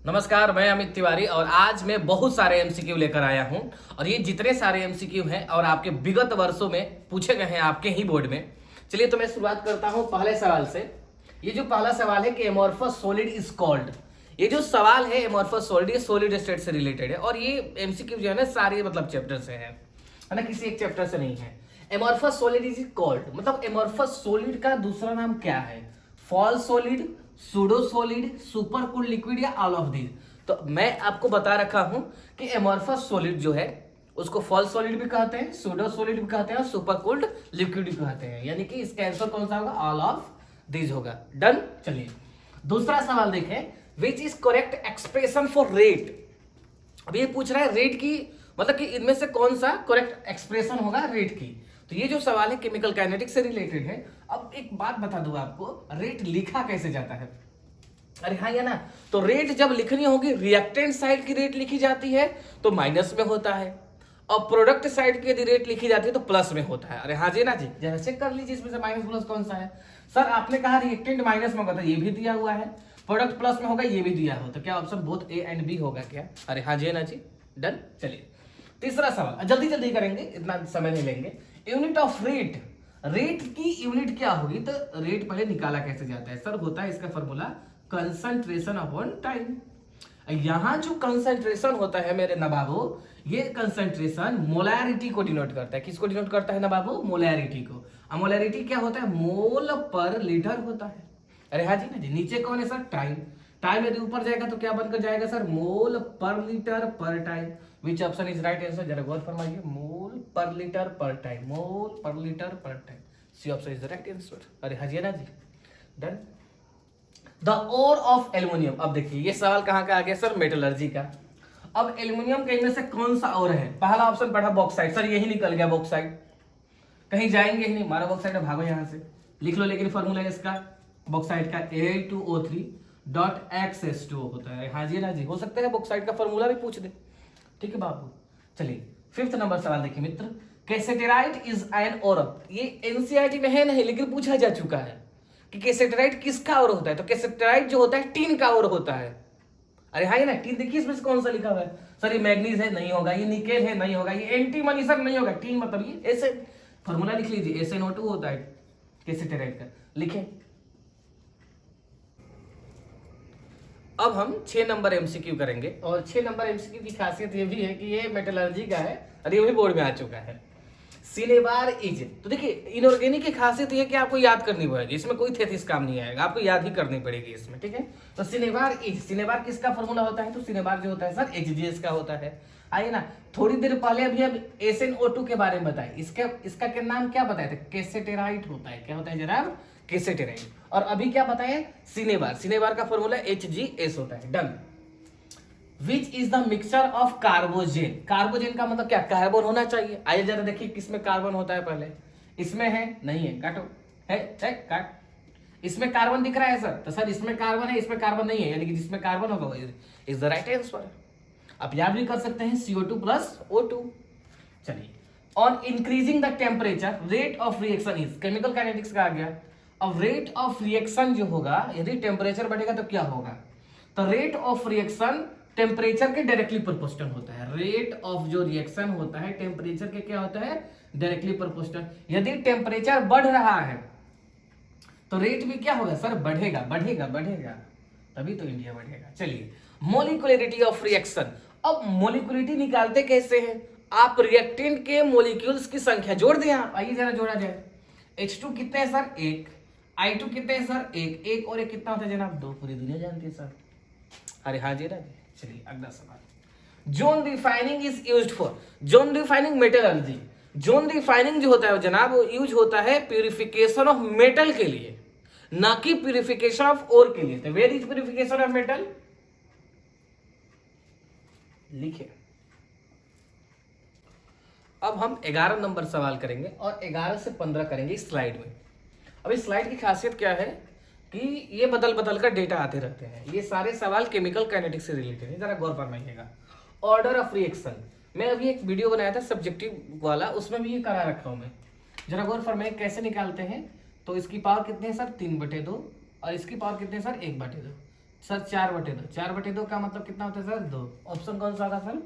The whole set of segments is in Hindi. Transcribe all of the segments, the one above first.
नमस्कार, मैं अमित तिवारी और आज मैं बहुत सारे एमसीक्यू लेकर आया हूं। और ये जितने सारे एमसीक्यू हैं और आपके विगत वर्षों में पूछे गए हैं आपके ही बोर्ड में। चलिए तो मैं शुरुआत करता हूं पहले सवाल से। ये जो पहला सवाल है कि एमोर्फस सॉलिड इज कॉल्ड, ये जो सवाल है एमोर्फस सॉलिड, ये सॉलिड स्टेट से रिलेटेड है और ये एमसीक्यू जो है ना सारे मतलब चैप्टर से है ना, किसी एक चैप्टर से नहीं है। एमोर्फस सॉलिड इज कॉल्ड मतलब एमोर्फस सॉलिड का दूसरा नाम क्या है? Fall solid, pseudo solid, super cool liquid या ऑल ऑफ दीज। तो मैं आपको बता रखा हूं कि एमोर्फस सॉलिड जो है उसको फॉल सॉलिड भी कहते हैं, सूडो सॉलिड भी कहते हैं और सुपर कूल्ड लिक्विड भी कहते हैं। यानी कि इसका आंसर कौन सा होगा? ऑल ऑफ दीज होगा। डन। चलिए दूसरा सवाल देखें, which is correct expression for rate. अब ये पूछ रहा है रेट की, मतलब कि इनमें से कौन सा करेक्ट एक्सप्रेशन होगा रेट की। तो ये जो सवाल है केमिकल काइनेटिक्स से रिलेटेड है। अब एक बात बता दूं आपको, रेट लिखा कैसे जाता है? अरे हाँ या ना, तो रेट जब लिखनी होगी रिएक्टेंट साइड की रेट लिखी जाती है तो माइनस में होता है, और प्रोडक्ट साइड की यदि रेट लिखी जाती है तो प्लस में होता है। अरे हाँ जी ना जी, जरा चेक कर लीजिए इसमें से माइनस प्लस कौन सा है। सर आपने कहा रिएक्टेंट माइनस में होगा तो ये भी दिया हुआ है, प्रोडक्ट प्लस में होगा ये भी दिया हो, तो क्या option both A and B होगा क्या? अरे हाँ जी ना जी, डन। चलिए तीसरा सवाल जल्दी जल्दी करेंगे, इतना समय नहीं लेंगे। यूनिट ऑफ रेट, रेट की यूनिट क्या होगी? तो रेट पहले निकाला कैसे जाता है? सर होता है इसका फॉर्मूला कंसंट्रेशन अपॉन टाइम। यहां जो कंसंट्रेशन होता है मेरे नवाबो, ये कंसंट्रेशन मोलैरिटी को डिनोट करता है। किसको डिनोट करता है नवाबो? मोलैरिटी को। मोलैरिटी क्या होता है? मोल पर लीटर होता है। अरे हाँ जी ना जी, नीचे कौन है सर? टाइम। टाइम यदि ऊपर जाएगा तो क्या बनकर जाएगा सर? मोल पर लीटर पर time. Which option is right answer? जरा गौर फरमाइए। मोल पर लीटर पर टाइम, मोल पर लीटर पर time. C option is the right answer. अरे हाँ जी ना जी, done. The ore of aluminium. अब देखिए ये सवाल कहाँ का आ गया सर? मेटलर्जी का। अब एल्यूमिनियम के इनमें से कौन सा और है? पहला ऑप्शन पढ़ा बॉक्साइट। सर यही निकल गया बॉक्साइट, कहीं जाएंगे ही नहीं, मारा बॉक्साइट है, भागो यहां से। लिख लो, लेकिन फॉर्मूला इसका बॉक्साइट का A2O3.XH2 होता है। हाँ जी ना जी, हो सकता है बॉक्साइट का फॉर्मूला भी पूछ दे। ठीक है बाबू। चलिए फिफ्थ नंबर सवाल देखिए मित्र, कैसेटेराइट इज एन ओर। ये एनसीईआरटी में है नहीं लेकिन पूछा जा चुका है कि कैसेटेराइट किसका और होता है। तो कैसेटेराइट जो होता है टीन का और होता है। अरे हाँ ना, टीन देखिए इसमें से कौन सा लिखा हुआ है? सर ये मैग्नीज है, नहीं होगा। ये निकेल है, नहीं होगा। ये एंटीमनी सर, नहीं होगा। टीन मतलब ये ऐसे फॉर्मूला लिख लीजिए, SnO2 होता है कैसेटेराइट का, लिखें। अब हम 6 नंबर एमसीक्यू करेंगे और 6 नंबर एमसीक्यू की खासियत ये भी है कि ये मेटलर्जी का है और ये भी बोर्ड में आ चुका है। सिनेबार इज, तो देखिए इनऑर्गेनिक की खासियत ये है कि आपको याद करनी पड़ेगी, इसमें कोई थेसिस काम नहीं आएगा, आपको याद ही करनी पड़ेगी इसमें। ठीक है, तो सिनेबार इज, सिनेबार किसका फॉर्मूला होता है? तो सिनेबार जो होता है सर HGS का होता है। आइए ना, थोड़ी देर पहले अभी अब SnO2 के बारे में बताए, इसका क्या नाम क्या बताए थे? कैसेटेराइट होता है। क्या होता है जनाब? कैसेटेराइट। और अभी क्या बताए? सिनेबार। सिनेबार का फॉर्मूला HGS होता है। Done. Which is the mixture of carbogen. Carbogen का मतलब क्या? कार्बन होना चाहिए। आइए जरा देखिए किसमें कार्बन होता है पहले। इसमें है, नहीं है, काटो, है काट। इसमें कार्बन दिख रहा है सर, तो सर इसमें कार्बन है, इसमें कार्बन नहीं है, यानी कि जिसमें कार्बन होगा इज द राइट आंसर। आप याद भी कर सकते हैं CO2 प्लस O2। चलिए, on increasing the temperature rate of reaction is, chemical kinetics का आ गया। अब रेट ऑफ रिएक्शन जो होगा, यदि टेम्परेचर बढ़ेगा तो क्या होगा? तो रेट ऑफ रिएक्शन टेम्परेचर के डायरेक्टली प्रोपोर्शनल होता है। रेट ऑफ जो रिएक्शन होता है टेम्परेचर के क्या होता है? Directly proportional. यदि टेम्परेचर बढ़ रहा है तो रेट भी क्या होगा सर? बढ़ेगा, बढ़ेगा, बढ़ेगा, तभी तो इंडिया बढ़ेगा। चलिए, मोलिकुलरिटी ऑफ रिएक्शन। अब मोलिकुलरिटी निकालते कैसे हैं? आप रिएक्टेंट के मोलिक्यूल्स की संख्या जोड़ दें। आप आइए जरा जोड़ा जाए। H2 कितने हैं सर? 1। I2 कितने हैं सर? 1। 1 और 1 कितना होता है जनाब? 2। पूरी दुनिया जानती है सर। अरे हाँ जी ना। चलिए अगला सवाल, zone refining is used for. Zone refining metallurgy. Zone refining जो होता है जनाब वो यूज होता है प्यूरिफिकेशन ऑफ मेटल के लिए, ना कि प्यूरिफिकेशन ऑफ ओर के लिए। तो where is purification of metal? लिखिए। अब हम 11 नंबर सवाल करेंगे और 11 से 15 करेंगे इस स्लाइड में। अब इस स्लाइड की खासियत क्या है कि ये बदल बदल कर डेटा आते रहते हैं। ये सारे सवाल केमिकल काइनेटिक्स से रिलेटेड है, जरा गौर फरमाइएगा। ऑर्डर ऑफ रिएक्शन, मैं अभी एक वीडियो बनाया था सब्जेक्टिव वाला, उसमें भी ये करा रखा हूं मैं। जरा गौर फरमाइए कैसे निकालते हैं। तो इसकी पावर कितनी है सर? 3/2 और इसकी पावर कितनी है सर? 1/2। सर 4/2, 4/2 का मतलब कितना होता है सर 2। ऑप्शन कौन सा होगा सर,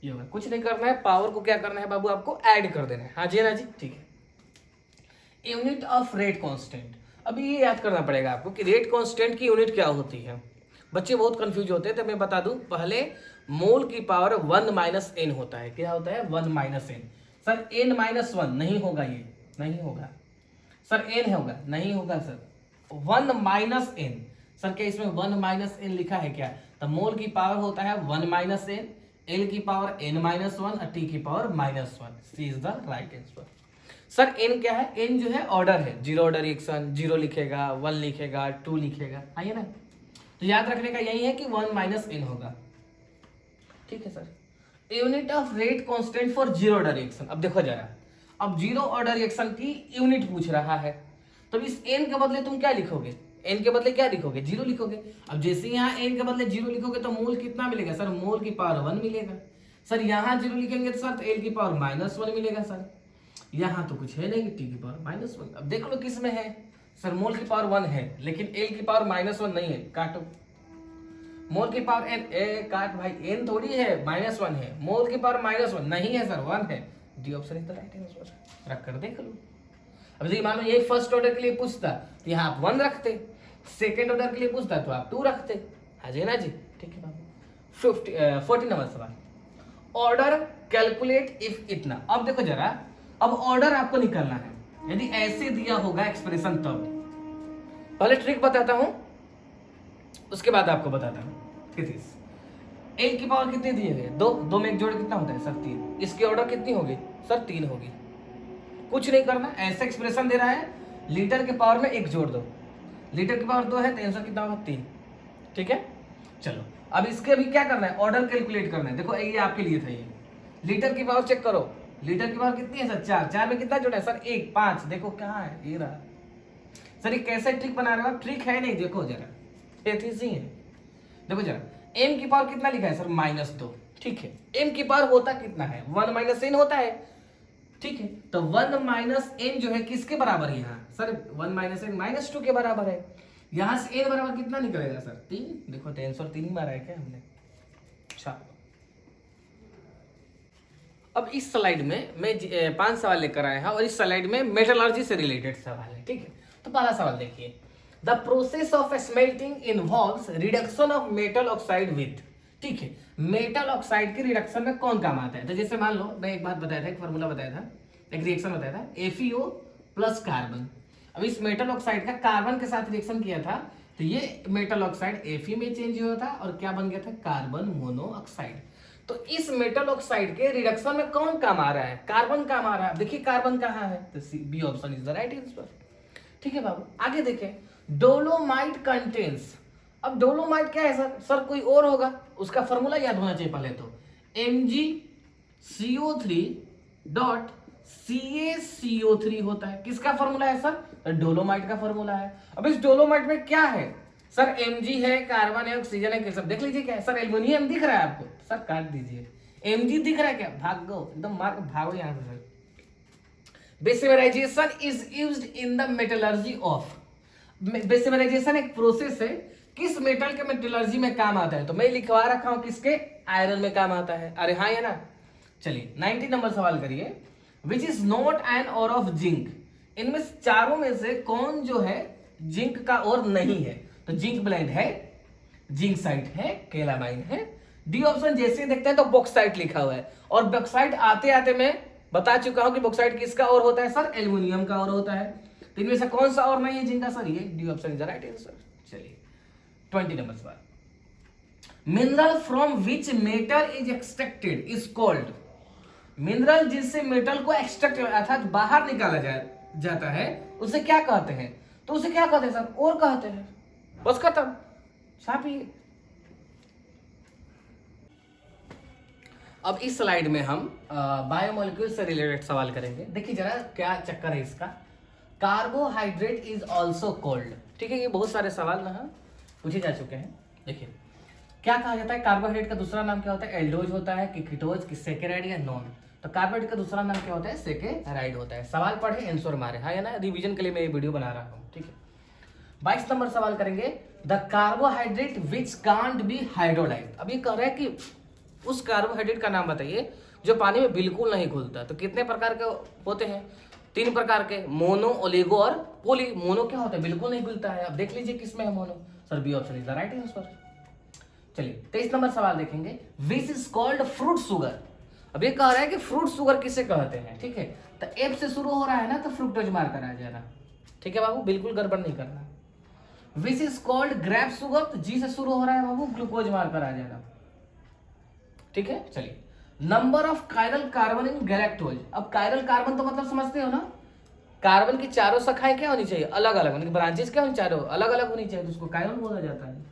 ये होगा। कुछ नहीं करना है, पावर को क्या करना है बाबू, आपको ऐड कर देना है। हाँ जी ना जी, ठीक है। यूनिट ऑफ रेट कांस्टेंट, अभी ये याद करना पड़ेगा आपको कि रेट कांस्टेंट की यूनिट क्या होती है। बच्चे बहुत कंफ्यूज होते हैं, तो मैं बता दूं, पहले मोल की पावर 1 माइनस एन होता है। क्या होता है, 1 minus n. Sir n minus 1 नहीं होगा, ये नहीं होगा सर, n होगा, नहीं होगा सर, 1 माइनस एन। सर क्या इसमें 1 माइनस एन लिखा है क्या, तो मोल की पावर होता है 1 माइनस एन, एल की पावर n माइनस 1 और टी की power -1। C is the right answer. Sir n क्या है, n जो है ऑर्डर है, जीरो ऑर्डर रिएक्शन, 0 लिखेगा, 1 लिखेगा, 2 लिखेगा, आइए ना। तो याद रखने का यही है कि 1 माइनस एन होगा, ठीक है sir. Unit of rate constant for zero order reaction, अब देखो जरा, अब जीरो ऑर्डर रिएक्शन की यूनिट पूछ रहा है, तो इस n के बदले तुम क्या लिखोगे, n के बदले क्या लिखोगे, 0 लिखोगे। अब जैसे यहाँ n के बदले 0 लिखोगे तो मोल कितना मिलेगा सर, मोल की पावर 1 मिलेगा। सर यहाँ 0 लिखेंगे तो सर l की पावर -1 मिलेगा सर। यहाँ तो कुछ है नहीं, t की पावर -1। अब देख लो किस में है सर, मोल की पावर 1 है लेकिन l की पावर -1 नहीं है, काटो। मोल की पावर n, काट भाई, n थोड़ी है, -1 है, मोल की पावर -1 नहीं है सर, 1 है। D option is the right answer, रख कर देख लो। अब देखिए मान लो ये फर्स्ट ऑर्डर के लिए पूछता तो यहाँ आप 1 रखते, सेकेंड ऑर्डर के लिए पूछता तो आप 2 रखते। हाँ जी ना जी, ठीक है बाबू। 14 नंबर सवाल, ऑर्डर कैलकुलेट इफ इतना। अब देखो जरा, अब ऑर्डर आपको निकालना है, यदि ऐसे दिया होगा एक्सप्रेशन तब। पहले ट्रिक बताता हूं, उसके बाद आपको बताता हूं। एल की पावर कितनी दी है, 2 में एक जोड़ कितना होता है सर 3। इसकी ऑर्डर कितनी होगी सर 3 होगी। कुछ नहीं करना, ऐसे एक्सप्रेशन दे रहा है, लीटर के पावर में 1 जोड़ दो, लीटर की पावर 2 है तो आंसर कितना होगा 3, ठीक है। चलो अब इसके अभी क्या करना है, ऑर्डर कैलकुलेट करना है। देखो ये आपके लिए था, ये लीटर की पावर चेक करो, लीटर की पावर कितनी है सर 4, 4 में कितना जोड़ा है सर 1, 5, देखो कहाँ है, ये रहा। सर ये कैसे ट्रिक बना रहे हो, ट्रिक है नहीं, देखो जरा एथीसी है। देखो जरा m की पावर कितना लिखा है सर -2, ठीक है। m की पावर होता कितना है, 1 माइनस n होता है, ठीक है। तो 1 माइनस n जो है किसके बराबर है यहाँ सर, 1 माइनस n -2 के बराबर है। यहाँ से n बराबर कितना निकलेगा सर 3। देखो तो आंसर 3 ही मारा है क्या हमने। अच्छा अब इस स्लाइड में मैं 5 सवाल लेकर आया हूँ और इस स्लाइड में मेटलर्जी से रिलेटेड सवाल है, ठीक है। तो पहला सवाल देखिए, the process of smelting involves reduction of metal oxide with, ठीक है। मेटल ऑक्साइड के रिडक्शन में कौन काम आता है, तो जैसे मान लो मैं एक बात बताया था, एक फॉर्मूला बताया था, एक रिएक्शन बताया था, FeO प्लस कार्बन। अब इस मेटल ऑक्साइड का कार्बन के साथ रिएक्शन किया था तो ये मेटल ऑक्साइड Fe में चेंज हुआ था और क्या बन गया था, कार्बन मोनोऑक्साइड। तो इस मेटल ऑक्साइड के रिडक्शन में कौन काम आ रहा है, कार्बन काम आ रहा है। देखिए कार्बन कहाँ है, तो B option is the right answer, ठीक है बाबू। आगे देखें, डोलोमाइट कंटेन्स, अब डोलोमाइट क्या है सर, सर कोई और होगा, उसका फॉर्मूला याद होना चाहिए पहले तो, MgCO3.CaCO3 होता है। किसका फॉर्मूला है सर, डोलोमाइट का फॉर्मूला है। अब इस डोलोमाइट में क्या है सर, Mg है, कार्बन है, ऑक्सीजन है, सब देख लीजिए क्या है सर, एल्युमिनियम दिख रहा है आपको, सर काट दीजिए। Mg दिख रहा है क्या, भागो एकदम, मार भागो यहाँ से sir. Bessemerisation is used in the metallurgy of, Bessemerisation एक प्रोसेस है, किस मेटल के मेटलर्जी में काम आता है, तो मैं लिखवा रखा हूं किसके, आयरन में काम आता है। अरे हाँ या ना। चलिए 90 नंबर सवाल करिए, विच इज नॉट एन और ऑफ जिंक, इनमें चारों में से कौन जो है जिंक का और नहीं है, तो जिंक ब्लेंड है, जिंक साइट है, केलामाइन है। डी ऑप्शन जैसे देखते हैं तो बॉक्साइट लिखा हुआ है, और बॉक्साइट आते आते मैं बता चुका हूं कि बॉक्साइट किसका और होता है सर, एल्युमिनियम का और होता है। तो इनमें से कौन सा और नहीं है जिनका सर, ये D option is the right answer. चलिए 20 नंबर सवाल, mineral from which metal is extracted is called, mineral जिससे मेटल को एक्सट्रैक्ट अर्थात बाहर निकाला जाता है उसे क्या कहते हैं, तो उसे क्या कहते हैं सर, और कहते हैं, बस खत्म, छापिए। अब इस स्लाइड में हम बायोमोलिक्यूल से रिलेटेड सवाल करेंगे। देखिए जरा क्या चक्कर है इसका, कार्बोहाइड्रेट इज ऑल्सो कोल्ड, ठीक है। ये बहुत सारे सवाल ना पूछे जा चुके हैं। देखिए क्या कहा जाता है, कार्बोहाइड्रेट का दूसरा नाम क्या होता है, एल्डोज होता है कि कीटोज कि सेकेराइड या नॉन, तो कार्बोहाइड्रेट का दूसरा नाम क्या होता है, सेकेराइड होता है। सवाल पढ़े आंसर मारे, हाँ या ना, रिवीजन के लिए मैं ये वीडियो बना रहा हूँ, ठीक है। 22 नंबर सवाल करेंगे, the carbohydrate which can't be hydrolysed. अब ये कह रहा है कि उस कार्बोहाइड्रेट का नाम बताइए जो पानी में बिल्कुल नहीं घुलता। तो कितने प्रकार के होते हैं? 3 प्रकार के, मोनो, ओलिगो और पोली। मोनो क्या होता है? बिल्कुल नहीं घुलता है। अब देख लीजिए किसमें है mono. Sir B option is the right answer. चलिए 23 नंबर सवाल देखेंगे। Which is called fruit sugar. अब ये कह रहा है कि फ्रूट शुगर किसे कहते हैं, ठीक है। तो एफ से शुरू हो रहा है ना, तो फ्रुक्टोज मार कर आ जाना, ठीक है बाबू, बिल्कुल गड़बड़ नहीं करना। Which is called grape sugar, तो जी से शुरू हो रहा है बाबू, ग्लूकोज मार कर आ जाना, ठीक है। चलिए number of chiral carbon in galactose. अब कायरल कार्बन तो मतलब समझते हो ना, कार्बन की चारों शाखाएं क्या होनी चाहिए? अलग अलग, मतलब ब्रांचेस क्या होनी, चारों अलग अलग होनी चाहिए, तो उसको कायरल बोला जाता है।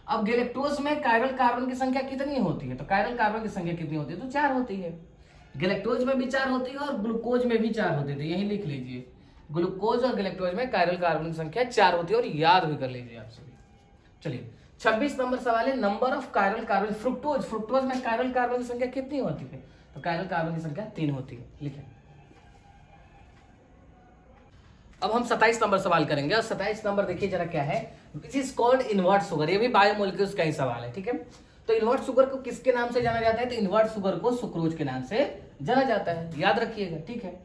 अब गैलेक्टोज में कायरल कार्बन की संख्या कितनी होती है? तो कायरल कार्बन की संख्या कितनी होती है? तो 4 होती है। गैलेक्टोज में भी 4 होती है और ग्लूकोज में भी 4 होती है। यही लिख लीजिए, ग्लूकोज और गैलेक्टोज में कायरल कार्बन की संख्या 4 होती है, और याद भी कर लीजिए आप सभी। चलिए 26 नंबर सवाल है। Number of chiral carbon fructose. Fructose में कायरल कार्बन की संख्या कितनी होती है? तो कायरल कार्बन की संख्या 3 होती है, लिखें। अब हम 27 नंबर सवाल करेंगे, और 27 नंबर देखिए जरा क्या है। Which is called invert sugar. ये भी बायोमोलिक्यूल्स का ही सवाल है, ठीक है। तो इनवर्ट शुगर को किसके नाम से जाना जाता है? तो इनवर्ट शुगर को सुक्रोज के नाम से जाना जाता है, याद रखिएगा, ठीक है।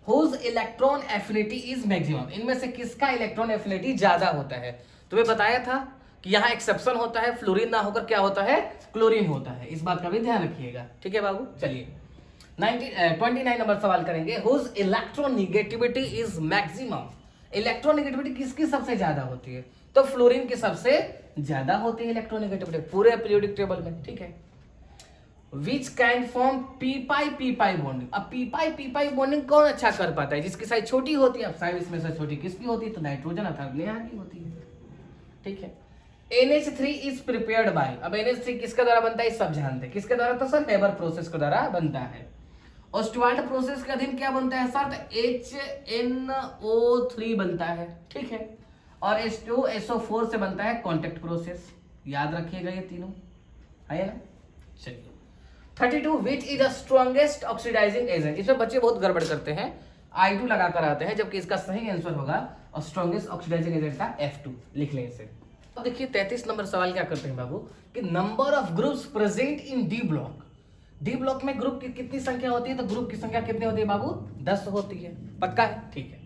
Whose electron affinity is maximum. इनमें से किसका इलेक्ट्रॉन एफिनिटी ज्यादा होता है? तुम्हें बताया था कि यहाँ एक्सेप्शन होता है, फ्लोरीन ना होकर क्या होता है? क्लोरीन होता है। इस बात का भी ध्यान रखिएगा, ठीक है बाबू। चलिए 29 नंबर सवाल करेंगे। Whose electronegativity is maximum. Electronegativity किसकी सबसे ज्यादा होती है? तो फ्लोरीन की सबसे ज्यादा होती है इलेक्ट्रोनिगेटिविटी पूरे पीरियोडिक टेबल में, ठीक है। Which can form P pi bonding. अब पी पाई बॉन्डिंग कौन अच्छा कर पाता है? जिसकी साइज छोटी होती है। अब साइज इसमें से छोटी किसकी होती है? तो नाइट्रोजन अर्थात नेहा की होती है, ठीक है। NH3 is prepared by. अब NH3 किसके द्वारा बनता है? सब जानते हैं किसके द्वारा? तो सर हेबर प्रोसेस के द्वारा बनता है। ऑस्टवाल्ड प्रोसेस के अधीन क्या बनता है सर? तो HNO3 बनता है, ठीक है। और H2SO4 से बनता है कॉन्टेक्ट प्रोसेस, याद रखिएगा ये तीनों, है ना। चलिए 32 which is the strongest oxidising agent. इसमें बच्चे बहुत गड़बड़ करते हैं, I2 लगा कर आते हैं, जबकि इसका सही आंसर होगा और स्ट्रॉन्गेस्ट ऑक्सीडाइजिंग एजेंट का F2, लिख लें इसे। अब देखिए 33 नंबर सवाल क्या करते हैं बाबू कि number of groups present in D block. D block में ग्रुप की कितनी संख्या होती है? तो ग्रुप की संख्या कितनी होती है बाबू? 10 होती है, पक्का है, ठीक है।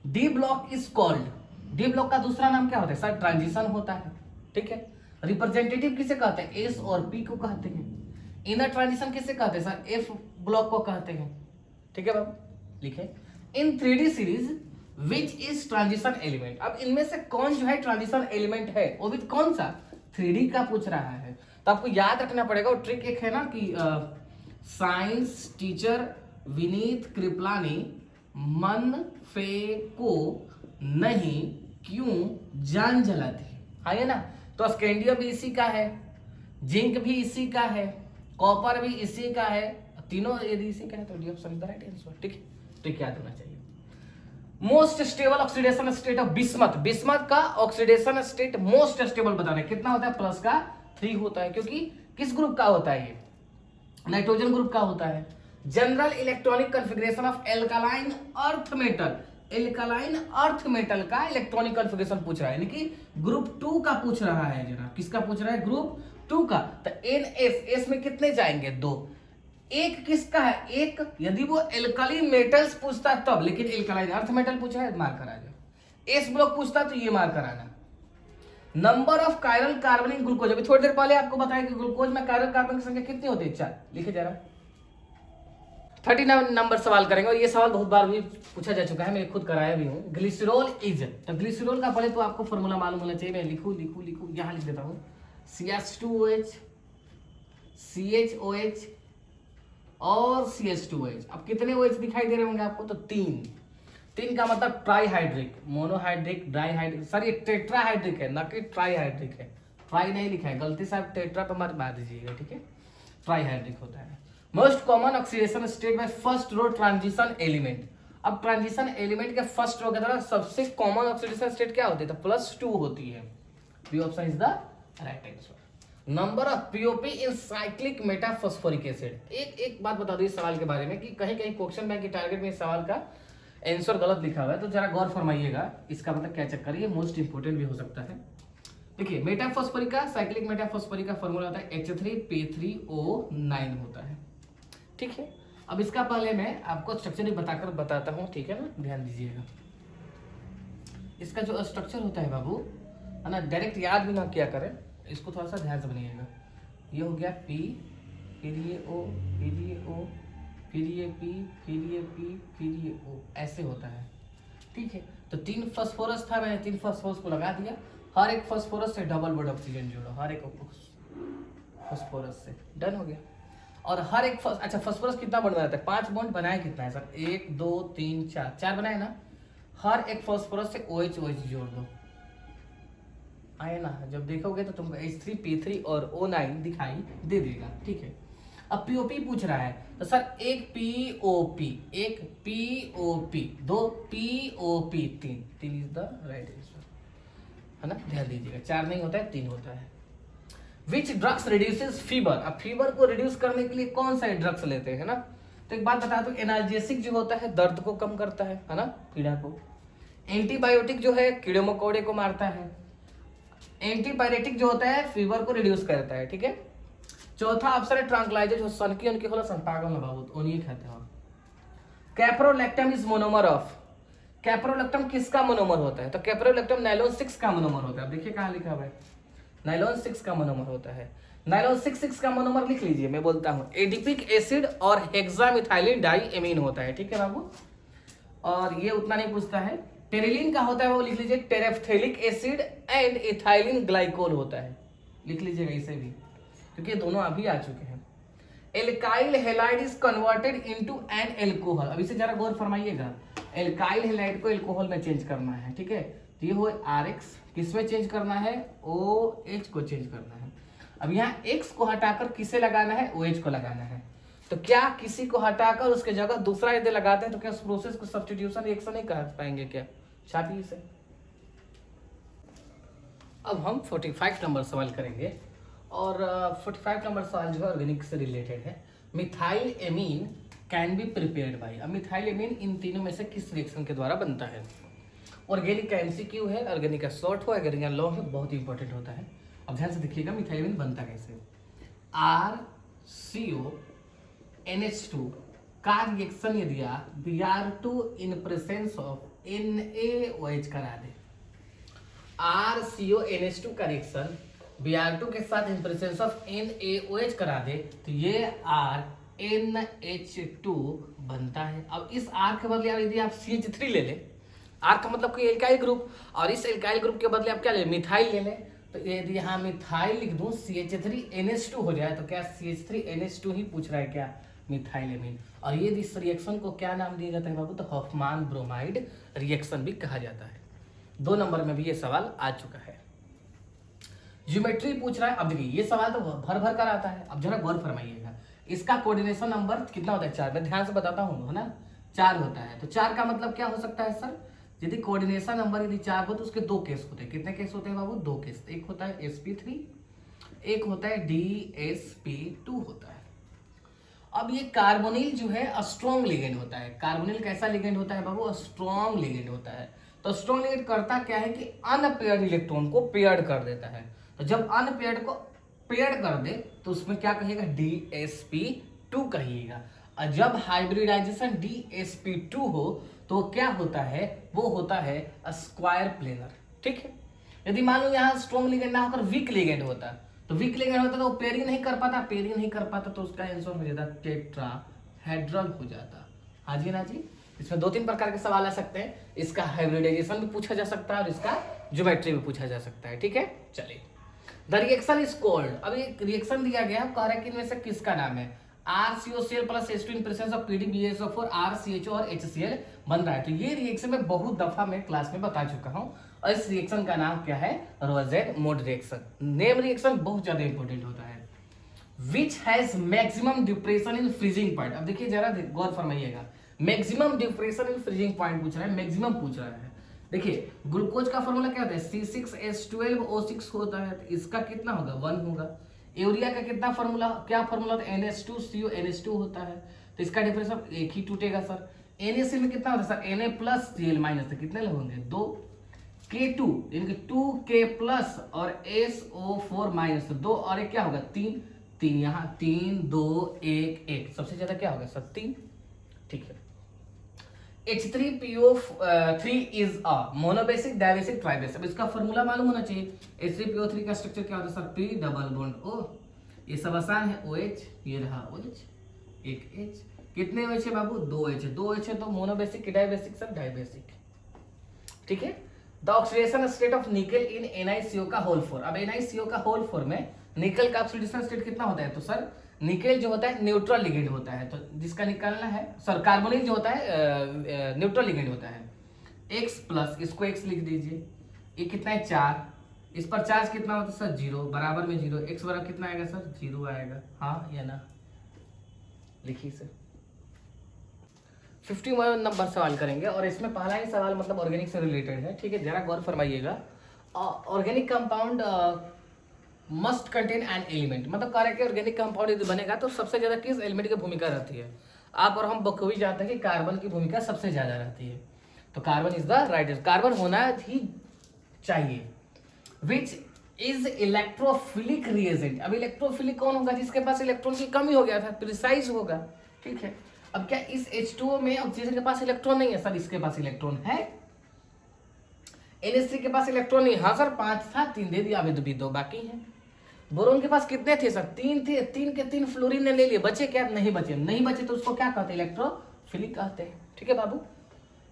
D block is called. D block का दूसरा नाम क्या होता है सर? ट्रांजिशन होता है, ठीक है। रिप्रेजेंटेटिव किसे कहते हैं? एस और पी को कहते हैं। इनर ट्रांजिशन किसे कहते हैं सर? एफ ब्लॉक को कहते हैं, ठीक है बाबू, लिखे। इन 3D series which is transition element. अब इनमें से कौन जो है ट्रांजिशन एलिमेंट है? वो भी कौन सा? 3D का पूछ रहा है, तो आपको याद रखना पड़ेगा। वो ट्रिक एक है ना कि साइंस टीचर विनीत कृपलानी मन फे को नहीं क्यों जान जलाती है, ये ना। तो स्कैंडियम भी इसी का है, जिंक भी इसी का है, कॉपर भी इसी का है, तीनों यदि इसी का है तो D option the right answer, ठीक है। तो याद होना चाहिए। Most stable oxidation state of bismuth. Bismuth का ऑक्सीडेशन स्टेट मोस्ट स्टेबल बताना है, कितना होता है? प्लस का 3 होता है, क्योंकि किस ग्रुप का होता है? ये नाइट्रोजन ग्रुप का होता है। General electronic configuration of alkaline earth metal. Alkaline earth metal का इलेक्ट्रॉनिक कॉन्फ़िगरेशन पूछ रहा है, यानी कि ग्रुप 2 का पूछ रहा है जनाब। किसका पूछ रहा है? ग्रुप 2 का। तो NS में कितने जाएंगे? 2। एक किसका है? एक। यदि वो एल्कली मेटल्स पूछता है तब, लेकिन एल्कलाइन अर्थ मेटल पूछा है, मार कर आ जाए। एस ब्लॉक पूछता तो ये मार कर आना। Number of chiral carbon in glucose. अभी थोड़ी देर पहले आपको बताया कि ग्लूकोज में कायरल कार्बन की संख्या कितनी होती है? 4, लिखे जरा। 39 नंबर सवाल करेंगे, और ये सवाल बहुत बार भी पूछा जा चुका है, मैं खुद कराया भी हूँ। Glycerol is. तो ग्लिसरॉल का पहले तो आपको फॉर्मूला मालूम होना चाहिए। मैं लिखूं यहाँ लिख देता हूँ। CH2OH, CHOH और CH2OH। अब कितने OH दिखाई दे रहे होंगे आपको? तो 3 का मतलब ट्राईहाइड्रिक, मोनोहाइड्रिक, डाईहाइड्रिक। सर ये टेट्राहाइड्रिक है, ना कि ट्राईहाइड्रिक है। ट्राई नहीं लिखा है, गलती से आप टेट्रा पर मत मार दीजिएगा, ठीक है। ट्राईहाइड्रिक होता है। Most common oxidation state by first row transition element. अब ट्रांजिशन एलिमेंट के फर्स्ट रो के द्वारा सबसे कॉमन ऑक्सीडेशन स्टेट क्या होती है? तो +2 होती है। B option is the right answer. Number of POP in cyclic metaphosphoric acid. एक बात बता दो इस सवाल के बारे में कि कहीं क्वेश्चन बैंक के टारगेट में इस सवाल का आंसर गलत लिखा हुआ है, तो जरा गौर फरमाइएगा। इसका मतलब क्या चक्कर है? ये मोस्ट इंपोर्टेंट भी हो सकता है। देखिए मेटाफॉस्फोरिक का, साइक्लिक मेटाफॉस्फोरिक का फॉर्मूला होता है H3P3O9 होता है, ठीक है। अब इसका पहले मैं आपको स्ट्रक्चर बताकर बताता हूँ, ठीक है ना, ध्यान दीजिएगा। इसका जो स्ट्रक्चर होता है बाबू, है ना, डायरेक्ट याद भी ना किया करें, इसको थोड़ा सा ध्यान से बनिएगा। ये हो गया P, फिर ये O, फिर ये O, फिर ये P, फिर ये P, फिर ये O, ऐसे होता है, ठीक है। तो 3 फास्फोरस था, मैंने 3 फास्फोरस को लगा दिया, हर एक फास्फोरस से डबल बॉन्ड ऑक्सीजन जोड़ो, हर एक फास्फोरस से, डन हो गया। और हर एक अच्छा फास्फोरस कितना बॉन्ड बनाता है, 5 बॉन्ड बनाए कितना है सर, 1 2 3 4 बनाए ना, हर एक फास्फोरस से OH OH जोड़ दो, आए ना। जब देखोगे तो तुमको H3P3 और O9 दिखाई दे देगा, ठीक है। अब POP पूछ रहा है, तो सर एक POP, एक POP, 2 POP, 3 is the right answer, है ना, ध्यान दीजिएगा। 4 नहीं होता है, 3 होता है। विच ड्रग्स रिड्यूसेस फीवर, अब फीवर को रिड्यूस करने के लिए कौन सा ड्रग्स लेते हैं ना, तो एक बात बता दो, एनाल्जेसिक जो होता है दर्द को कम करता है ना, पीड़ा को। एंटीबायोटिक जो है कीड़े मकोड़े को मारता है। एंटीपायरेटिक जो होता है फीवर को रिड्यूस करता है, ठीक है। चौथा ऑप्शन है ट्रांक्लाइजर, जो सनकी उनके होला संपागल ना बाबू, उन्हीं खाते हैं। Caprolactam is monomer of, caprolactam किसका मोनोमर होता है, तो कैप्रोलैक्टम नाइलॉन 6 का मोनोमर होता है। अब देखिए कहाँ लिखा हुआ है, नाइलॉन 6 का मोनोमर होता है। नाइलॉन 6 का मोनोमर लिख लीजिए, मैं बोलता हूँ, एडिपिक एसिड और हेक्सामिथाइलिन डाइएमीन होता है, ठीक है बाबू। और ये उतना नहीं पूछता है। टेरिलिन का होता है वो लिख लीजिए, terephthalic acid and ethylene glycol होता है, लिख लीजिएगा इसे भी, क्योंकि ये दोनों अभी आ चुके हैं। Alkyl halide is converted into an alcohol, अब इसे जरा गौर फरमाइएगा, एल्काइल हैलाइड को एल्कोहल में चेंज करना है, ठीक है। तो ये हो RX, किसमें चेंज करना है, OH को चेंज करना है। अब यहाँ X को हटाकर किसे लगाना है, OH को लगाना है। तो क्या किसी को हटाकर उसके जगह दूसरा यदि लगाते हैं तो क्या उस प्रोसेस को सब्स्टिट्यूशन रिएक्शन नहीं कह पाएंगे क्या, छापिए इसे। अब हम 45 नंबर सवाल करेंगे, और 45 नंबर सवाल जो है ऑर्गेनिक से रिलेटेड है। Methyl amine can be prepared by, अब मिथाइल एमीन इन तीनों में से किस रिएक्शन के द्वारा बनता है। ऑर्गेनिक का MCQ है, ऑर्गेनिक का शॉर्ट हो, ऑर्गेनिक का लॉन्ग है, बहुत इंपॉर्टेंट होता है। अब ध्यान से देखिएगा मिथाइल एमीन बनता कैसे। RCONH2 का रिएक्शन यदि आप Br2 in presence of NaOH करा दे, RCONH2 का रिएक्शन Br2 के साथ इन प्रेजेंस ऑफ NaOH करा दे, तो ये RNH2 बनता है। अब इस R के बदले यदि आप CH3 ले लें, R का मतलब कोई एल्काइल ग्रुप, और इस एल्काइल ग्रुप के बदले आप क्या ले, मिथाइल ले लें, तो यदि यहाँ मिथाइल लिख दूं CH3NH2 हो जाए, तो क्या CH3NH2 ही पूछ रहा है क्या, मिथाइल एमीन। और ये इस रिएक्शन को क्या नाम दिया जाता है बाबू, तो हॉफमान ब्रोमाइड रिएक्शन भी कहा जाता है। 2 नंबर में भी ये सवाल आ चुका है। ज्योमेट्री पूछ रहा है, अब देखिए ये सवाल तो भर भर कर आता है, अब जरा गौर फरमाइएगा। इसका कोऑर्डिनेशन नंबर कितना होता है, 4, मैं ध्यान से बताता हूँ, है ना, 4 होता है। तो 4 का मतलब क्या हो सकता है सर, यदि कोऑर्डिनेशन नंबर यदि 4 हो तो उसके 2 केस होते हैं। कितने केस होते हैं बाबू, 2 केस। एक होता है sp3, एक होता है dsp2 होता है। अब ये कार्बोनिल जो है स्ट्रॉन्ग लिगेंड होता है। कार्बोनिल कैसा लिगेंड होता है बाबू, स्ट्रॉन्ग लिगेंड होता है। तो स्ट्रॉन्ग लिगेंड करता क्या है कि अनपेयर्ड इलेक्ट्रॉन को पेयर्ड कर देता है। तो जब अनपेयर्ड को पेयर्ड कर दे तो उसमें क्या कहिएगा, dsp2 कहिएगा। और जब हाइब्रिडाइजेशन dsp2 हो तो क्या होता है, वो होता है स्क्वायर प्लेनर, ठीक है। यदि मान लो यहाँ स्ट्रॉन्ग लिगेंड ना होकर वीक लिगेंड होता, तो वीक लिगेंड होता तो वो पेयरिंग नहीं कर पाता, पेयरिंग नहीं कर पाता तो उसका आंसर हो जाता टेट्राहेड्रल हो जाता। हाँ जी ना जी, इसमें 2-3 प्रकार के सवाल आ सकते हैं। इसका हाइब्रिडाइजेशन भी पूछा जा सकता है और इसका ज्योमेट्री भी पूछा जा सकता है, ठीक है। चलिए, द रिएक्शन इज कॉल्ड, अब एक रिएक्शन दिया गया, कह रहा है कि इनमें से किसका नाम है, RCOCl plus H2 in presence of PDBSO4 RCHO और HCl बन रहा है। तो ये रिएक्शन में बहुत दफा मैं क्लास में बता चुका हूं, और इस रिएक्शन का नाम क्या है, रोजेट मोड रिएक्शन। नेम रिएक्शन बहुत ज्यादा इंपॉर्टेंट होता है। Which has maximum depression in freezing point, अब देखिए जरा गौर फरमाइएगा, maximum depression in freezing point पूछ रहा है, मैक्सिमम पूछ रहा है। देखिए ग्लूकोज का फॉर्मूला क्या होता है, C6H12O6 होता है, तो इसका कितना होगा, 1 होगा। यूरिया का कितना फॉर्मूला, क्या फॉर्मूला होता है, NH2CONH2 होता है, तो इसका डिफरेंस एक ही टूटेगा सर। NaCl में कितना होता है सर, Na+Cl- तो कितने होंगे, 2। K2 यानी कि 2K प्लस और SO4 माइनस, तो 2 और 1 क्या होगा 3, 3 यहाँ 3 2 1 1, सबसे ज्यादा क्या होगा सर 3, ठीक है। H3PO3 is a monobasic dibasic tribasic. अब इसका फॉर्मूला मालूम होना चाहिए। H3PO3 का स्ट्रक्चर क्या होता है sir, P double bond O, ये सब आसान है, OH ये रहा OH, एक H, कितने OH है बाबू 2H, 2H है तो मोनोबेसिक डायबेसिक सर डायबेसिक, ठीक है। द ऑक्सीडेशन स्टेट ऑफ निकल इन NiCO का होल 4। अब NiCO का होल 4 में निकल का ऑक्सीडेशन स्टेट कितना होता है, तो सर निकल जो होता है न्यूट्रल लिगेंड होता है, तो जिसका निकालना है सर कार्बोनिल जो होता है न्यूट्रल लिगेंड होता है, X प्लस, इसको X लिख दीजिए, ये कितना है 4, इस पर चार्ज कितना होता है सर 0, बराबर में 0, X बराबर कितना आएगा सर 0 आएगा, हाँ या ना, लिखिए सर। 51 नंबर सवाल करेंगे और इसमें पहला ही सवाल मतलब ऑर्गेनिक से रिलेटेड है, ठीक है, जरा गौर फरमाइएगा। Organic compound must contain an element, मतलब कह रहे कि ऑर्गेनिक कंपाउंड यदि बनेगा तो सबसे ज्यादा किस एलिमेंट की भूमिका रहती है। आप और हम बखूबी जानते हैं कि कार्बन की भूमिका सबसे ज्यादा रहती है, तो carbon is the right, carbon होना ही चाहिए। विच इज इलेक्ट्रोफिलिक रिएजेंट, अब इलेक्ट्रोफिलिक कौन होगा, जिसके पास इलेक्ट्रॉन की कमी हो गया था, प्रिसाइज होगा, ठीक है। अब क्या इस H2O में ऑक्सीजन के पास इलेक्ट्रॉन नहीं है सर, इसके पास इलेक्ट्रॉन है, NH3 के पास इलेक्ट्रॉन नहीं, हाँ सर 5 था 3 दे दिया, अभी तो भी 2 बाकी हैं। बोरोन के पास कितने थे सर 3 थे, 3 के 3 फ्लोरीन ने ले लिए, बचे क्या, नहीं बचे, नहीं बचे तो उसको क्या कहते हैं, इलेक्ट्रोफिलिक कहते हैं, ठीक है बाबू।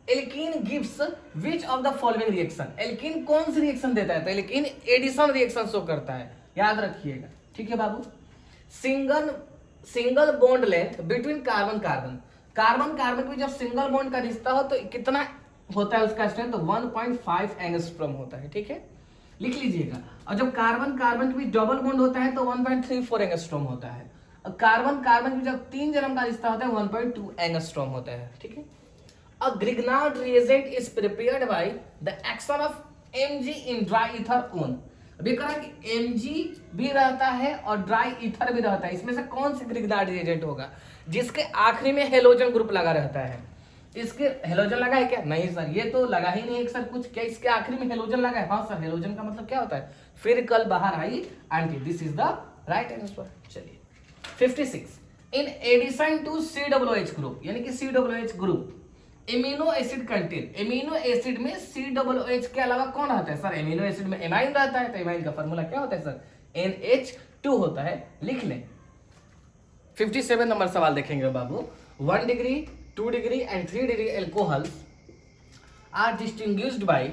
Alkene gives which of the following reaction, alkene कौन सी रिएक्शन देता है, तो एल्कीन एडिशन रिएक्शन शो करता है, याद रखिएगा, ठीक है बाबू। Single bond length between carbon carbon, carbon carbon के जब सिंगल बॉन्ड का रिश्ता हो तो कितना होता है उसका स्ट्रेंथ, तो 1.5 एंगस्ट्रॉम होता है, ठीक है, लिख लीजिएगा। और जब कार्बन कार्बन के बीच डबल बॉन्ड होता है तो 1.34 एंगस्ट्रॉम होता है, और कार्बन कार्बन के जब 3 जन्म का रिश्ता होता है 1.2 एंगस्ट्रॉम होता है, ठीक है। A Grignard reagent is prepared by the action of Mg in dry ether on। अभी कहा कि Mg भी रहता है और ड्राई ईथर भी रहता है, इसमें से कौन सी ग्रिग्नार्ड रिएजेंट होगा, जिसके आखिरी में हेलोजन ग्रुप लगा रहता है। इसके हेलोजन लगा है क्या, नहीं सर, ये तो लगा ही नहीं है सर कुछ, क्या इसके आखिरी में हेलोजन लगा है, हाँ सर, हेलोजन का मतलब क्या होता है, फिर कल बाहर आई एंटी, this is the right answer. चलिए 56, in addition to COOH group, यानी कि COOH group amino acid contain, amino acid में COOH के अलावा कौन रहता है सर, एमिनो एसिड में एमाइन रहता है, तो एमाइन का फार्मूला क्या होता है सर, NH2 होता है, लिख लें। 57 नंबर सवाल देखेंगे बाबू। 1 degree 2 degree and 3 degree alcohols are distinguished by,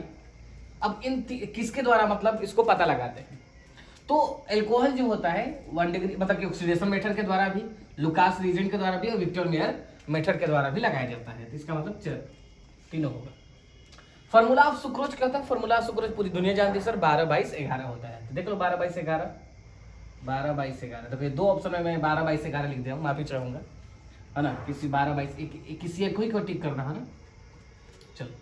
अब इन किसके द्वारा, मतलब इसको पता लगाते हैं, तो एल्कोहल जो होता है 1 डिग्री मतलब कि ऑक्सीडेशन मेथड के द्वारा भी, लुकास रीजेंट के द्वारा भी और विक्टर मेयर मेथड के द्वारा भी लगाया जाता है, तो इसका मतलब तीनों होगा। फॉर्मूला ऑफ सुक्रोज क्या होता है, फॉर्मूला ऑफ सुक्रोज पूरी दुनिया जानती है सर, 12/11 होता है, तो देख लो 12/11, 12/11, तो फिर 2 ऑप्शन में मैं 12/11 लिख दिया हूँ, माफी चाहूंगा, है ना, किसी 12/11 किसी एक ही को टिक करना है ना। चलो,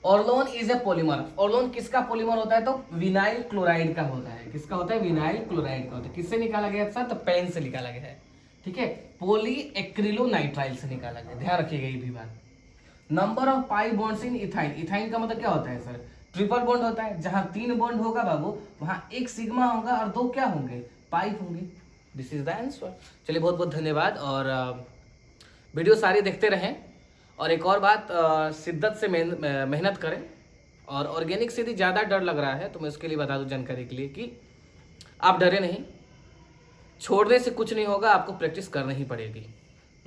ऑर्लोन इज ए पॉलीमर, ऑर्लोन किसका पॉलीमर होता है, तो विनाइल क्लोराइड का होता है, किसका होता है, विनाइल क्लोराइड का होता है, किससे निकाला गया सर, तो पेन से निकाला गया है, ठीक है, पॉली एक्रिलोनाइट्राइल से निकाला गया, ध्यान रखिएगा ये भी बात। Number of pi bonds in ethyne, ethyne का मतलब क्या होता है सर, ट्रिपल बॉन्ड होता है, जहां 3 बॉन्ड होगा बाबू वहां 1 सिग्मा होगा और 2 क्या होंगे, पाई होंगे, दिस इज द आंसर। चलिए बहुत बहुत धन्यवाद, और वीडियो सारी देखते रहें, और एक और बात, शिद्दत से मेहनत करें, और ऑर्गेनिक से यदि ज़्यादा डर लग रहा है तो मैं उसके लिए बता दूं जानकारी के लिए कि आप डरे नहीं, छोड़ने से कुछ नहीं होगा, आपको प्रैक्टिस करनी ही पड़ेगी।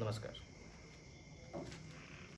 नमस्कार।